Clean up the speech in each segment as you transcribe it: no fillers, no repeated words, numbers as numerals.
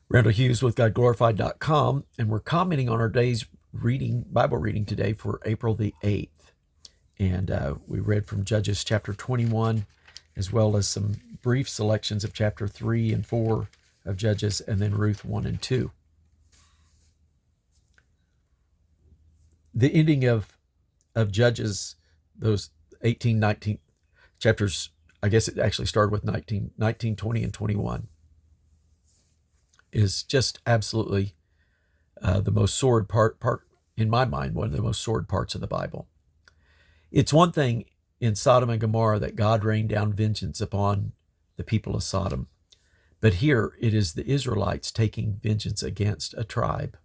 Randall Hughes with GodGlorified.com, and we're commenting on our day's Bible reading today for April the 8th. And we read from Judges chapter 21, as well as some brief selections of chapter 3 and 4 of Judges, and then Ruth 1 and 2. The ending of Judges, those 18, 19 chapters, I guess it actually started with 19, 20, and 21, is just absolutely the most sordid part, in my mind, one of the most sordid parts of the Bible. It's one thing in Sodom and Gomorrah that God rained down vengeance upon the people of Sodom. But here it is the Israelites taking vengeance against a tribe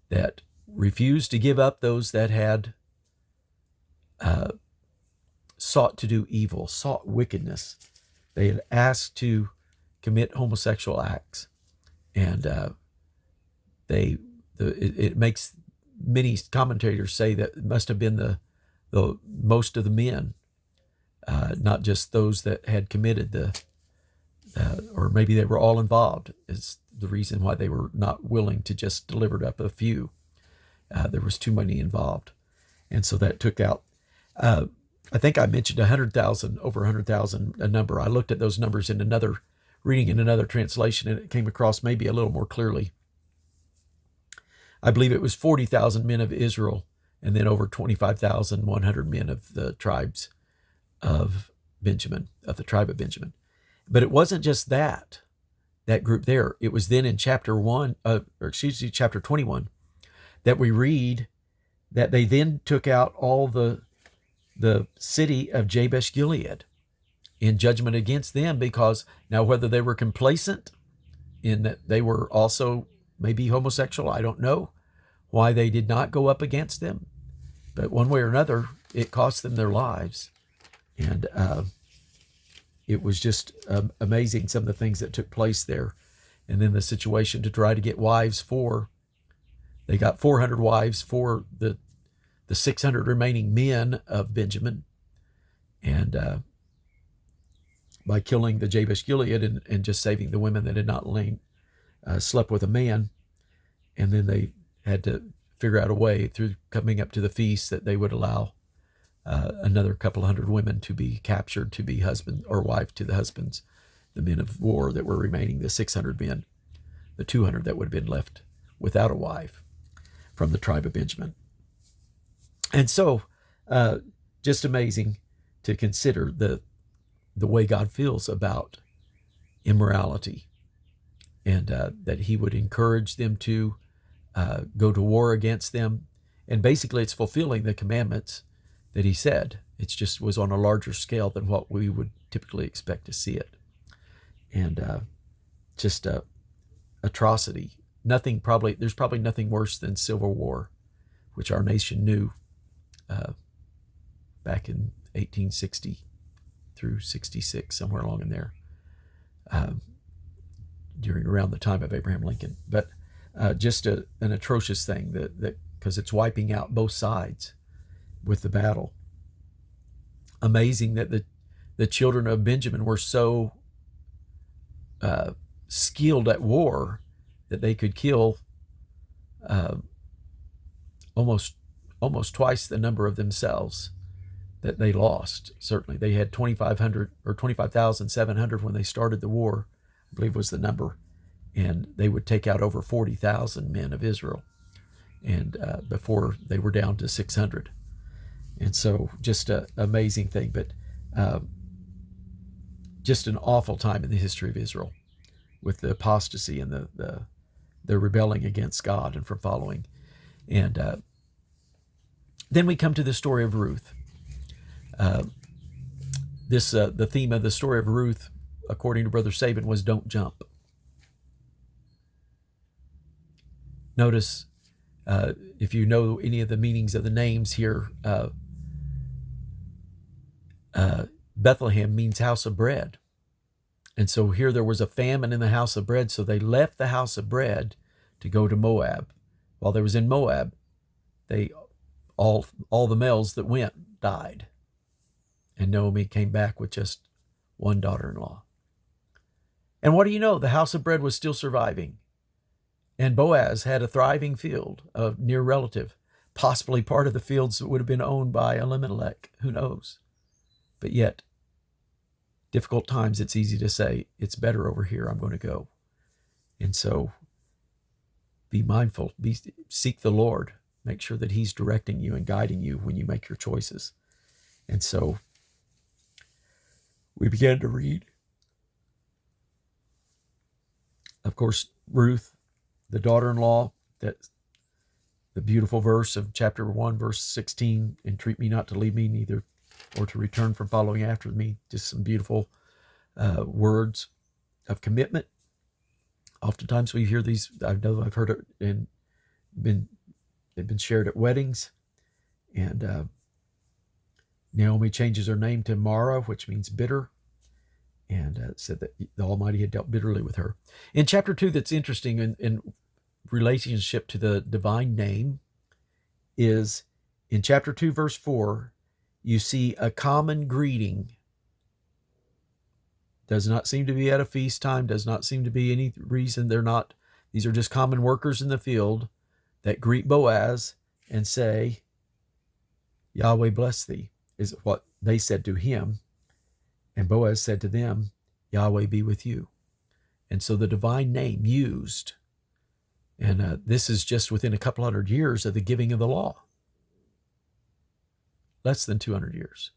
that refused to give up those that had sought to do evil, sought wickedness. They had asked to commit homosexual acts. And it makes many commentators say that it must have been the most of the men, not just those that had committed or maybe they were all involved, is the reason why they were not willing to just deliver up a few. There was too many involved, and so that took out. I think I mentioned 100,000, over 100,000, a number. I looked at those numbers in another reading in another translation, and it came across maybe a little more clearly. I believe it was 40,000 men of Israel, and then over 25,100 men of the tribes of Benjamin, of the tribe of Benjamin. But it wasn't just that group there. It was then in chapter 21, that we read that they then took out all the city of Jabesh Gilead in judgment against them, because now whether they were complacent in that they were also maybe homosexual, I don't know why they did not go up against them, but one way or another it cost them their lives. And it was just amazing, some of the things that took place there. And then the situation to try to get wives they got 400 wives for the 600 remaining men of Benjamin, and by killing the Jabesh Gilead and just saving the women that had not slept with a man. And then they had to figure out a way through coming up to the feast that they would allow another couple hundred women to be captured to be husband or wife to the husbands, the men of war that were remaining, the 600 men, the 200 that would have been left without a wife from the tribe of Benjamin. And so just amazing to consider the way God feels about immorality, and that he would encourage them to go to war against them. And basically it's fulfilling the commandments that he said. It just was on a larger scale than what we would typically expect to see it. And just atrocity. There's probably nothing worse than civil war, which our nation knew back in 1860 through 66, somewhere along in there, around the time of Abraham Lincoln. But just an atrocious thing that because it's wiping out both sides with the battle. Amazing that the children of Benjamin were so skilled at war that they could kill almost twice the number of themselves that they lost. Certainly they had 2,500 or 25,700 when they started the war, I believe was the number, and they would take out over 40,000 men of Israel, and before they were down to 600. And so just an amazing thing, but just an awful time in the history of Israel with the apostasy and the rebelling against God and from following. And then we come to the story of Ruth. The theme of the story of Ruth, according to Brother Saban, was don't jump. Notice, if you know any of the meanings of the names here, Bethlehem means house of bread. And so here there was a famine in the house of bread, so they left the house of bread to go to Moab. While they was in Moab, all the males that went died. And Naomi came back with just one daughter-in-law. And what do you know? The house of bread was still surviving. And Boaz had a thriving field, a near relative, possibly part of the fields that would have been owned by Elimelech. Who knows? But yet, difficult times, it's easy to say, it's better over here, I'm going to go. And so be mindful, seek the Lord, make sure that he's directing you and guiding you when you make your choices. And so we began to read. Of course, Ruth, the daughter-in-law, that the beautiful verse of chapter 1, verse 16, entreat me not to leave me, neither or to return from following after me. Just some beautiful words of commitment. Oftentimes we hear these, I know I've heard it and they've been shared at weddings. And Naomi changes her name to Mara, which means bitter, and said that the Almighty had dealt bitterly with her. In chapter 2, that's interesting in relationship to the divine name is in chapter 2, verse 4, you see a common greeting. Does not seem to be at a feast time, does not seem to be any reason they're not. These are just common workers in the field that greet Boaz and say, Yahweh bless thee, is what they said to him. And Boaz said to them, Yahweh be with you. And so the divine name used. And this is just within a couple hundred years of the giving of the law. Less than 200 years.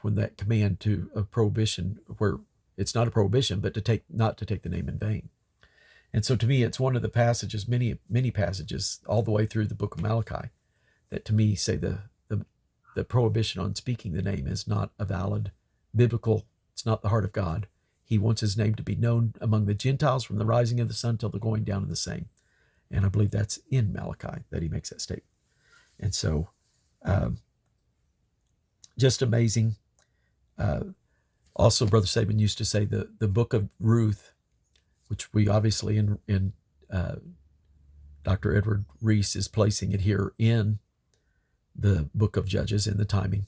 When that command to a prohibition, where it's not a prohibition, but not to take the name in vain. And so to me, it's one of the passages, many passages, all the way through the book of Malachi, that to me say the prohibition on speaking the name is not a valid biblical. It's not the heart of God. He wants his name to be known among the Gentiles from the rising of the sun till the going down of the same. And I believe that's in Malachi that he makes that statement. And so just amazing. Also, Brother Saban used to say the book of Ruth, which we obviously in Dr. Edward Reese is placing it here in the book of Judges in the timing.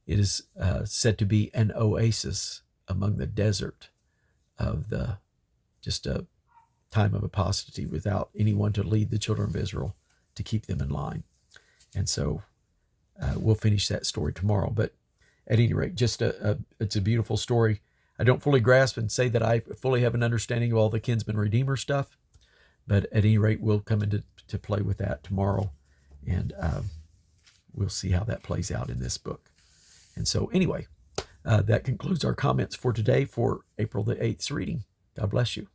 It is said to be an oasis among the desert of just a time of apostasy without anyone to lead the children of Israel to keep them in line. And so we'll finish that story tomorrow. But at any rate, just it's a beautiful story. I don't fully grasp and say that I fully have an understanding of all the kinsman redeemer stuff, but at any rate, we'll come into play with that tomorrow, and we'll see how that plays out in this book. And so anyway, that concludes our comments for today for April the 8th's reading. God bless you.